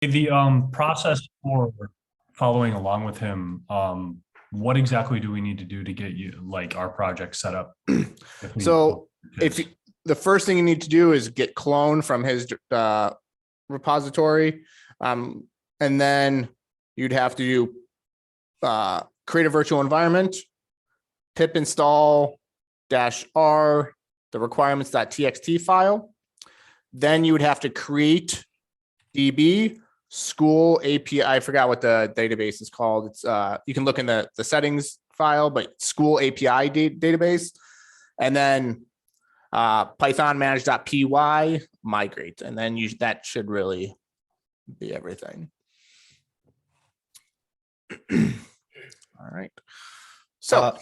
The process for following along with him, what exactly do we need to do to get you like our project set up? So if the first thing you need to do is get clone from his repository, and then you'd have to do create a virtual environment, pip install -r the requirements.txt file. Then you would have to create DB school API. I forgot what the database is called. It's you can look in the settings file, but school API database, and then Python manage.py migrate, and then that should really be everything. All right. So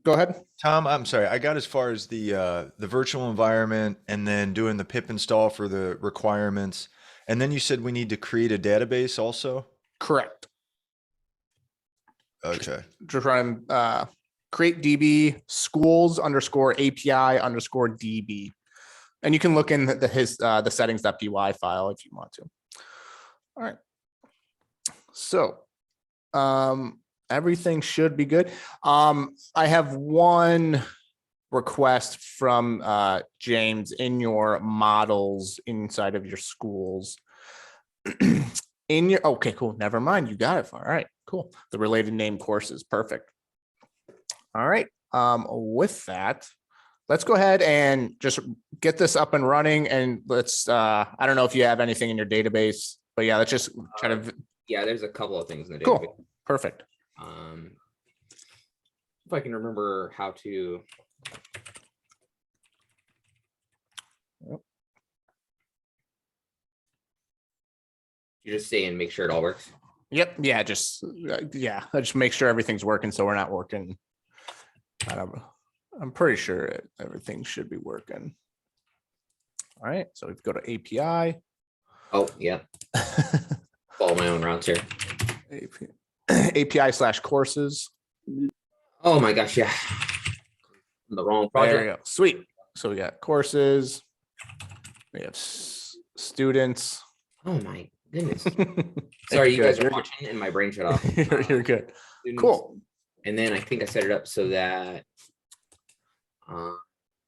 go ahead, Tom. I'm sorry. I got as far as the virtual environment and then doing the pip install for the requirements. And then you said we need to create a database also? Correct. Okay. Just run create DB schools _API _DB. And you can look in the settings.py file if you want to. All right. So everything should be good. I have one request from James in your models inside of your schools. Okay, cool. Never mind. You got it. All right, cool. The related name courses. Perfect. All right. With that, let's go ahead and just get this up and running. And let's, I don't know if you have anything in your database, but yeah, let's just try to. Yeah, there's a couple of things in the database. Cool. Perfect. If I can remember how to. You just stay and make sure it all works. Yep. Yeah. Just make sure everything's working. So we're not working. I'm pretty sure everything should be working. All right. So we go to API. Oh yeah. Follow my own routes here. API/courses. Oh my gosh, yeah. The wrong project. There you go. Sweet. So we got courses. We have students. Oh my goodness. Sorry, you guys are watching and my brain shut off. You're good. Students. Cool. And then I think I set it up so that.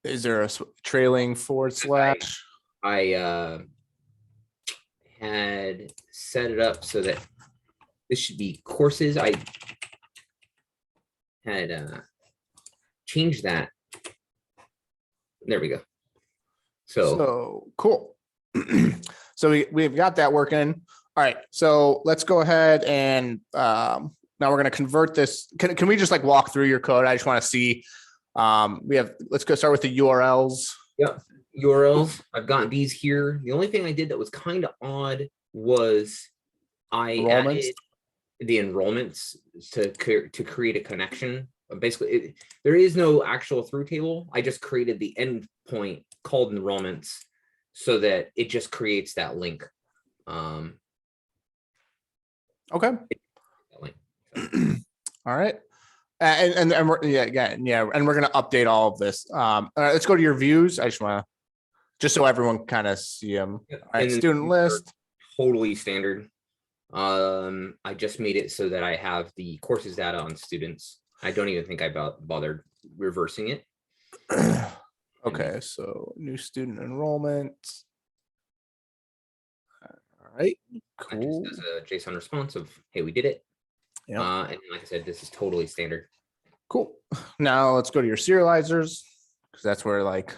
Is there a trailing / I had set it up so that this should be courses. I had changed that. There we go. So cool. So we've got that working. All right. So let's go ahead and now we're going to convert this. Can we just like walk through your code? I just want to see. Let's go start with the URLs. Yep. URLs. I've got these here. The only thing I did that was kind of odd was I added the enrollments to create a connection. Basically, there is no actual through table. I just created the endpoint called enrollments so that it just creates that link. Okay. That link. All right. And we're, and we're gonna update all of this. All right, let's go to your views. I just so everyone kind of see them. All right, student list. Totally standard. I just made it so that I have the courses data on students. I don't even think I bothered reversing it. Okay, so new student enrollment. All right, cool. Just as a JSON response of, hey, we did it. Yeah. And like I said, this is totally standard. Cool. Now let's go to your serializers because that's where like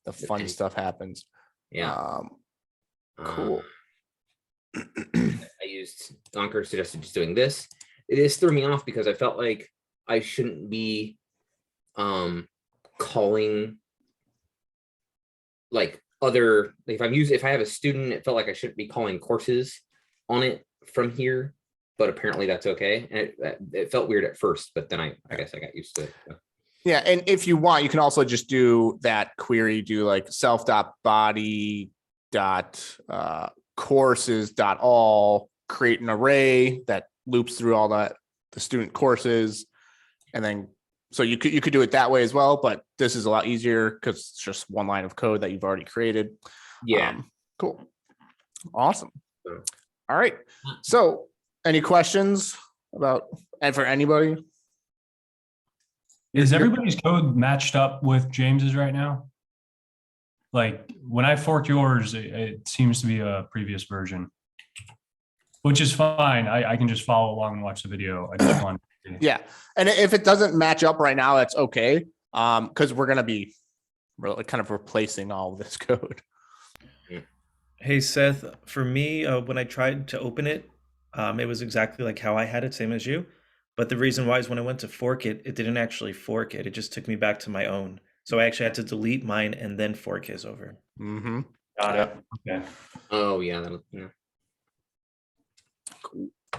the fun stuff happens. Yeah. Cool. I used Donker suggested just doing this. This threw me off because I felt like I shouldn't be calling like other, if I have a student, it felt like I shouldn't be calling courses on it from here, but apparently that's okay. And it felt weird at first, but then I guess I got used to it. So. Yeah, and if you want, you can also just do that query, do like self.body.courses.all, create an array that loops through all the student courses, and then so you could do it that way as well, but this is a lot easier because it's just one line of code that you've already created. Yeah. Cool. Awesome. All right. So any questions about, and for anybody? Is everybody's code matched up with James's right now? Like when I forked yours, it seems to be a previous version, which is fine. I can just follow along and watch the video. I just want. Yeah. And if it doesn't match up right now, that's okay. Because we're going to be really kind of replacing all of this code. Hey Seth, for me, when I tried to open it, it was exactly like how I had it, same as you. But the reason why is when I went to fork it, it didn't actually fork it. It just took me back to my own. So I actually had to delete mine and then fork his over. Mm-hmm. Got it. Okay. Oh yeah, yeah.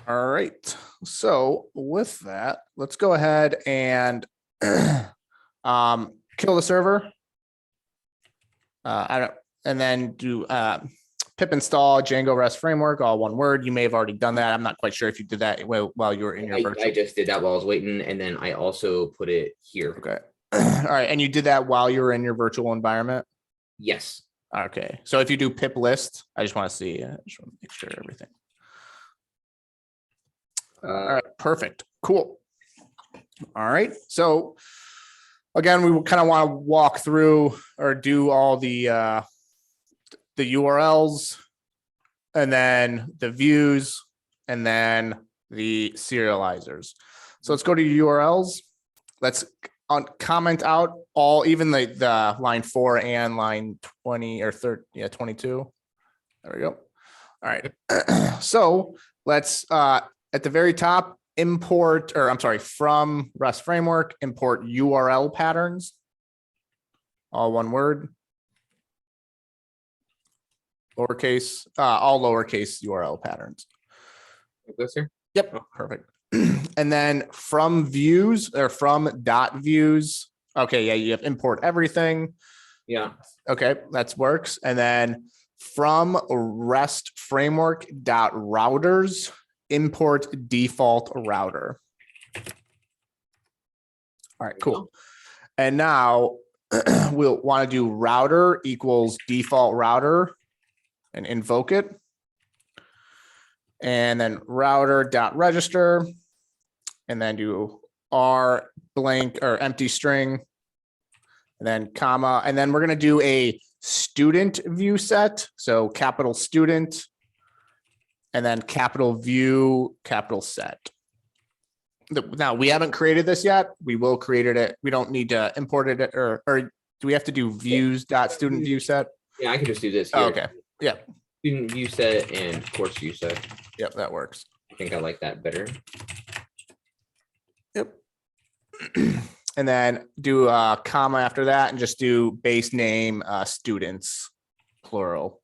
All right. So with that, let's go ahead and kill the server. And then do pip install Django REST framework, all one word. You may have already done that. I'm not quite sure if you did that while you were in your virtual. I just did that while I was waiting, and then I also put it here. Okay. All right. And you did that while you were in your virtual environment? Yes. Okay. So if you do pip list, I just want to see, I just want to make sure everything. All right. Perfect. Cool. All right. So again, we kind of want to walk through or do all the URLs and then the views and then the serializers. So let's go to URLs. Let's comment out all, even the line 4 and line 20 or 30, 22. There we go. All right. So let's at the very top, import, or I'm sorry, from REST framework, import URL patterns. All one word. Lowercase, all lowercase URL patterns. This here? Yep, perfect. And then from views or from dot views. Okay, yeah, you have import everything. Yeah. Okay, that works. And then from REST framework dot routers, import default router. All right, cool. And now we'll want to do router equals default router and invoke it. And then router dot register, and then do R blank or empty string, and then comma, and then we're going to do a student view set. So capital student, and then capital view, capital set. Now we haven't created this yet. We will create it. We don't need to import it, or do we have to do views dot student view set? Yeah, I can just do this here. Oh, okay. Yeah. Student view set and course view set. Yep, that works. I think I like that better. Yep. And then do a comma after that and just do base name students, plural,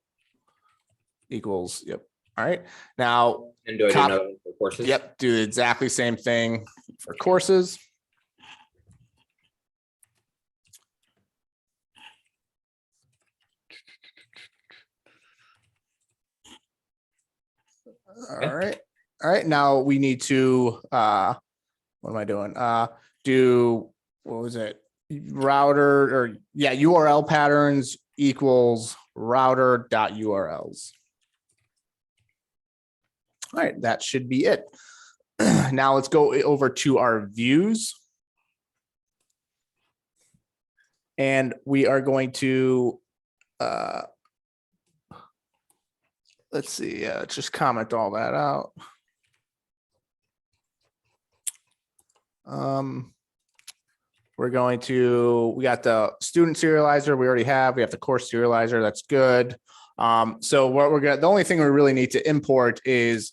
equals. Yep. All right. Now, And do I do another one for courses? yep, do the exactly same thing for courses. All right. All right. Now we need to, what am I doing? Do, what was it? Router or yeah, URL patterns equals router dot URLs. All right. That should be it. Now let's go over to our views. And we are going to, let's see, let's just comment all that out. We're going to, we got the student serializer we already have. We have the course serializer. That's good. So what we're going to, the only thing we really need to import is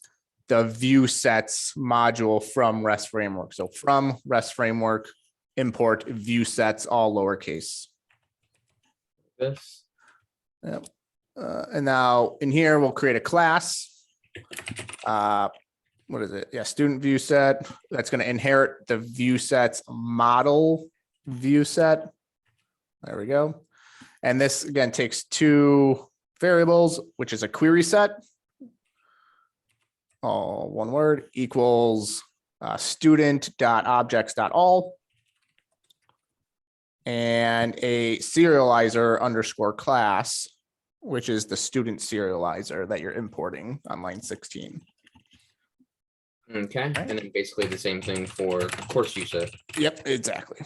the view sets module from REST framework. So from REST framework, import view sets, all lowercase. This. Yep. And now in here, we'll create a class. What is it? Yeah, student view set. That's going to inherit the view sets model view set. There we go. And this again takes two variables, which is a query set. All one word equals student.objects.all and a serializer underscore class which is the student serializer that you're importing on line 16. Okay, and then basically the same thing for course you said. Yep, exactly.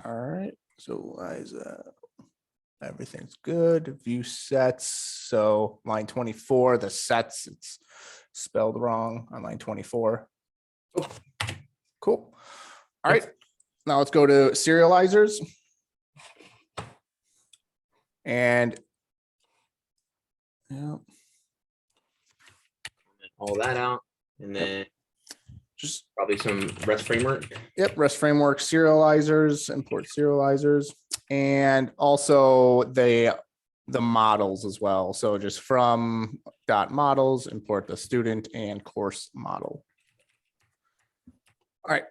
All right, so Liza, everything's good. View sets. So line 24, the sets, it's spelled wrong on line 24. Cool. All right, now let's go to serializers. And yeah, All that out, and then just probably some REST framework. yep, REST framework, serializers, import serializers, and also the models as well. So just from .models, import the student and course model. All right,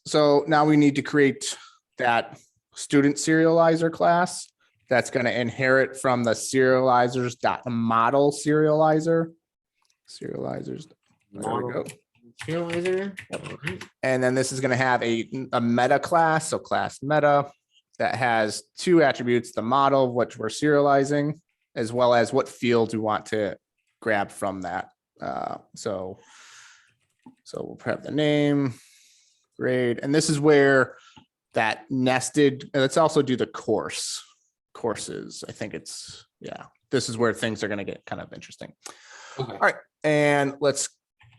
so now we need to create that student serializer class that's going to inherit from the serializers.model serializer. Serializers. There we go. Serializer. Alright. And then this is going to have a meta class, so class meta, that has two attributes, the model, which we're serializing, as well as what fields we want to grab from that. So we'll have the name, grade, and this is where that nested, let's also do the courses. I think it's, yeah, this is where things are going to get kind of interesting. Okay. All right, and let's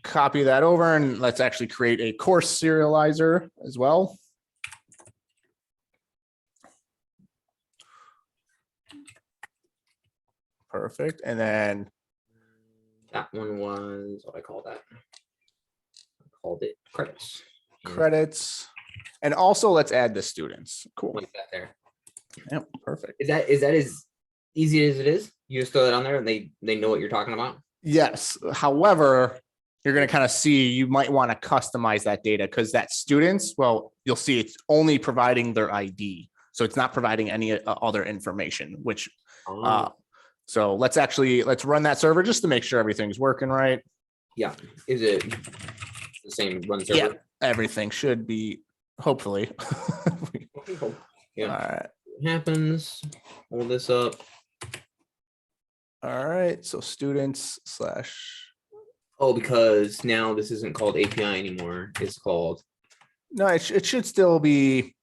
copy that over and let's actually create a course serializer as well. Perfect. And then That one was what I called that. I called it credits. credits. And also let's add the students. Cool. Like that there. Yep, perfect. Is that as easy as it is? You just throw that on there and they know what you're talking about? Yes. However, you're going to kind of see you might want to customize that data because that students, well, you'll see it's only providing their ID. So it's not providing any other information, which so let's run that server just to make sure everything's working right. Yeah. Is it the same run server? Yeah, everything should be, hopefully. Yeah. All right. What happens? Hold this up. All right. So students / Oh, because now this isn't called API anymore. It's called. no, it should still be.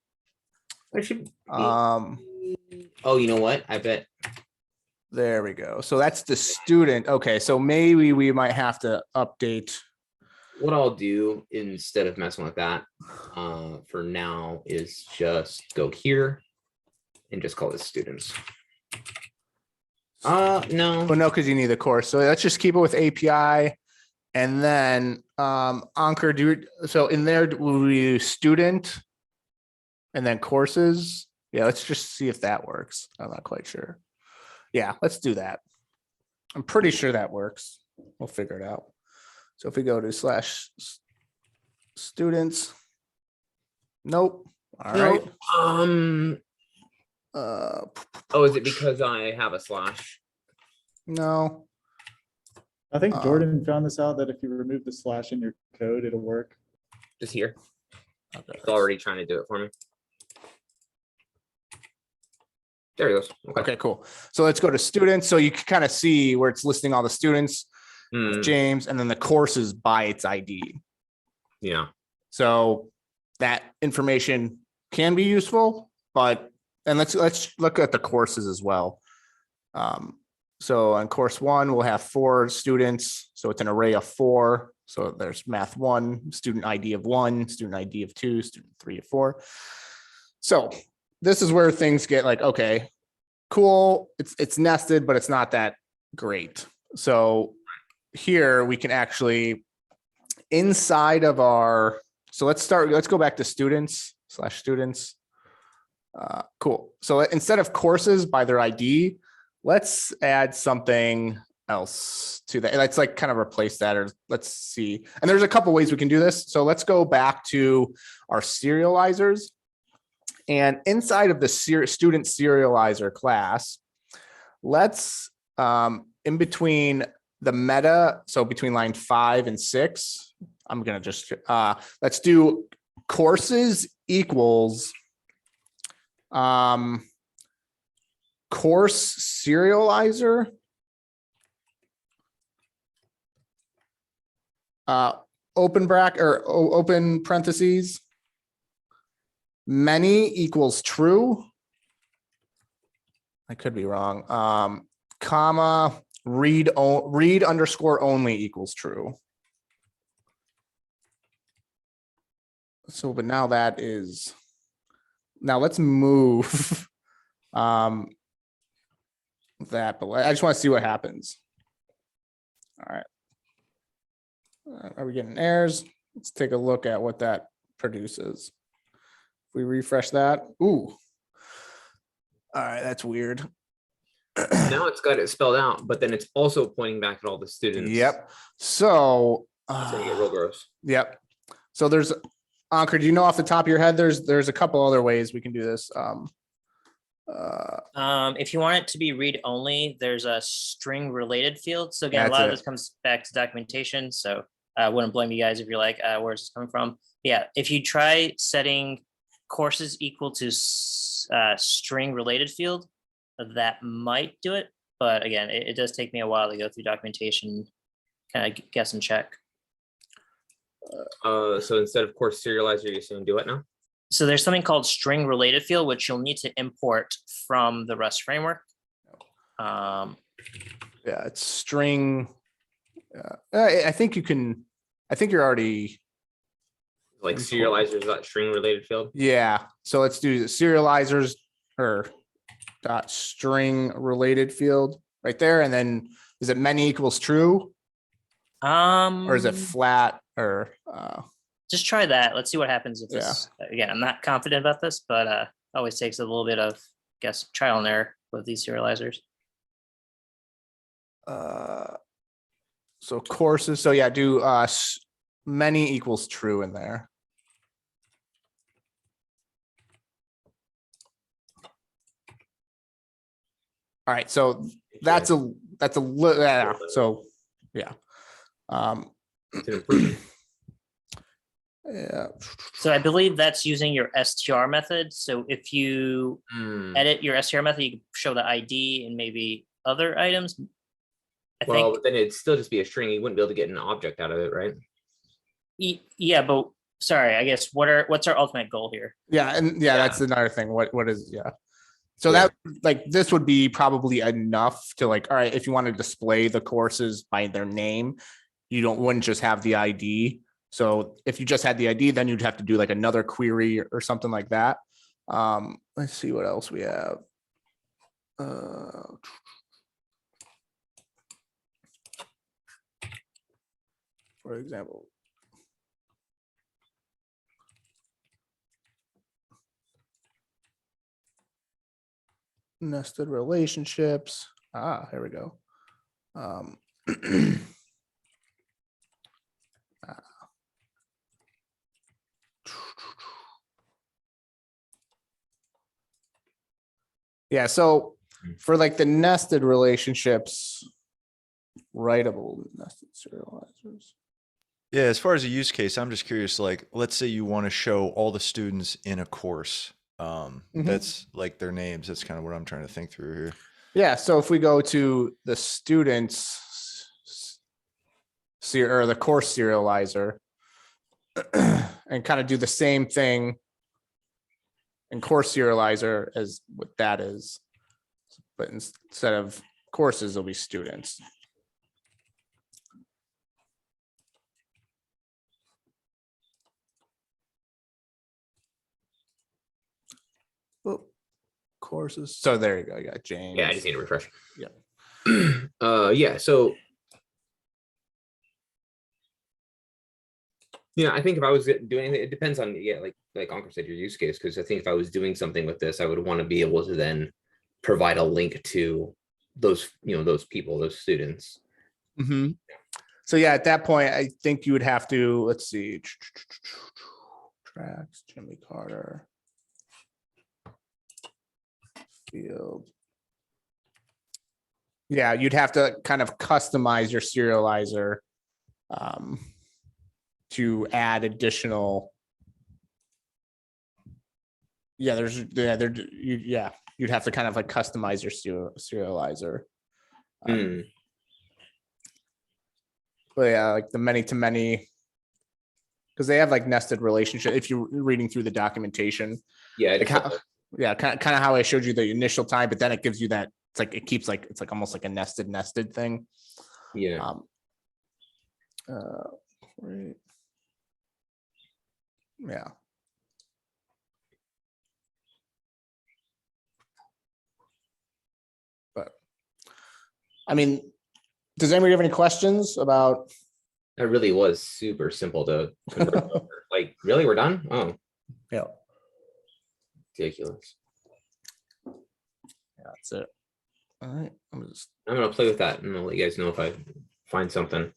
It should be, Oh, you know what? I bet. there we go. So that's the student. Okay. So maybe we might have to update. What I'll do instead of messing with that for now is just go here and just call this students. No. Well, no, because you need the course. So let's just keep it with API. And then Ankur, so in there, will we do student and then courses? Yeah, let's just see if that works. I'm not quite sure. Yeah, let's do that. I'm pretty sure that works. We'll figure it out. So if we go to / students, nope. All right. Oh, is it because I have a slash? No. I think Jordan found this out that if you remove the slash in your code, it'll work. Just here. Okay. It's already trying to do it for me. There he goes. Okay, cool. So let's go to students. So you can kind of see where it's listing all the students, James, and then the courses by its ID. Yeah. So that information can be useful, but and let's look at the courses as well. So on course 1, we'll have 4 students. So it's an array of 4. So there's math 1, student ID of 1, student ID of 2, student 3 of 4. So this is where things get like, okay, cool. It's nested, but it's not that great. So here we can actually inside of our, so let's go back to students / students. Cool. So instead of courses by their ID, let's add something else to that. Let's like kind of replace that, or let's see. And there's a couple ways we can do this. So let's go back to our serializers. And inside of the student serializer class, let's in between the meta, so between line 5 and 6, I'm gonna just let's do courses equals course serializer open bracket or open parentheses, many equals true. I could be wrong. Comma, read underscore only equals true. So, but now that is, now let's move that, but I just want to see what happens. All right. Are we getting errors? Let's take a look at what that produces. If we refresh that, ooh. All right, that's weird. Now it's got it spelled out, but then it's also pointing back at all the students. Yep. So, It's gonna get real gross. yep. So there's, Ankur, do you know off the top of your head, there's a couple other ways we can do this. If you want it to be read only, there's a string related field. So again, a lot of That's this comes back to documentation. So I wouldn't blame you guys if you're like, where's this coming from? Yeah, if you try setting courses equal to string related field, that might do it. But again, it does take me a while to go through documentation, kind of guess and check. So instead of course serializer, you're just gonna do it now? So there's something called string related field, which you'll need to import from the Rust framework. Yeah, it's string. I think you can, I think you're already, Like Import. serializers, that string related field? yeah. So let's do the serializers or dot string related field right there. And then is it many equals true or is it flat or, just try that. Let's see what happens if this, again, I'm not confident about this, but always takes a little bit of, I guess, trial and error with these serializers. so courses. So yeah, do many equals true in there. All right, so that's a yeah, so yeah. It's an improvement. Yeah. So I believe that's using your str method. So if you edit your str method, you can show the ID and maybe other items. I Well, think, but then it'd still just be a string. You wouldn't be able to get an object out of it, right? yeah, but sorry, I guess what's our ultimate goal here? Yeah, and yeah, that's another thing. What is, yeah. So Yeah. that, like, this would be probably enough to, like, all right, if you want to display the courses by their name, you wouldn't just have the ID. So if you just had the ID, then you'd have to do like another query or something like that. Let's see what else we have. For example. Nested relationships. Here we go. Yeah, so for like the nested relationships, writable nested serializers. Yeah, as far as a use case, I'm just curious, like, let's say you want to show all the students in a course. That's like their names. That's kind of what I'm trying to think through here. Yeah, so if we go to the students or the course serializer and kind of do the same thing in course serializer as what that is, but instead of courses, it'll be students. Courses. So there you go. You got James. Yeah, I just need to refresh. Yeah. Yeah, so yeah, I think if I was doing it depends on, yeah, like Ankur said, your use case, because I think if I was doing something with this, I would want to be able to then provide a link to those, those people, those students. Mm-hmm. So yeah, at that point, I think you would have to, let's see, tracks, Jimmy Carter. field. Yeah, you'd have to kind of customize your serializer to add additional. Yeah, you'd have to kind of like customize your serializer. But yeah, like the many to many, because they have like nested relationship. If you're reading through the documentation, Yeah, like kind of how I showed you the initial time, but then it gives you that. It's like it keeps like it's like almost like a nested thing. yeah. Right. Yeah. But I mean, does anybody have any questions about? That really was super simple to convert over. Like, really, we're done? Oh, Yeah, ridiculous. that's it. All right, I'm gonna play with that and I'll let you guys know if I find something.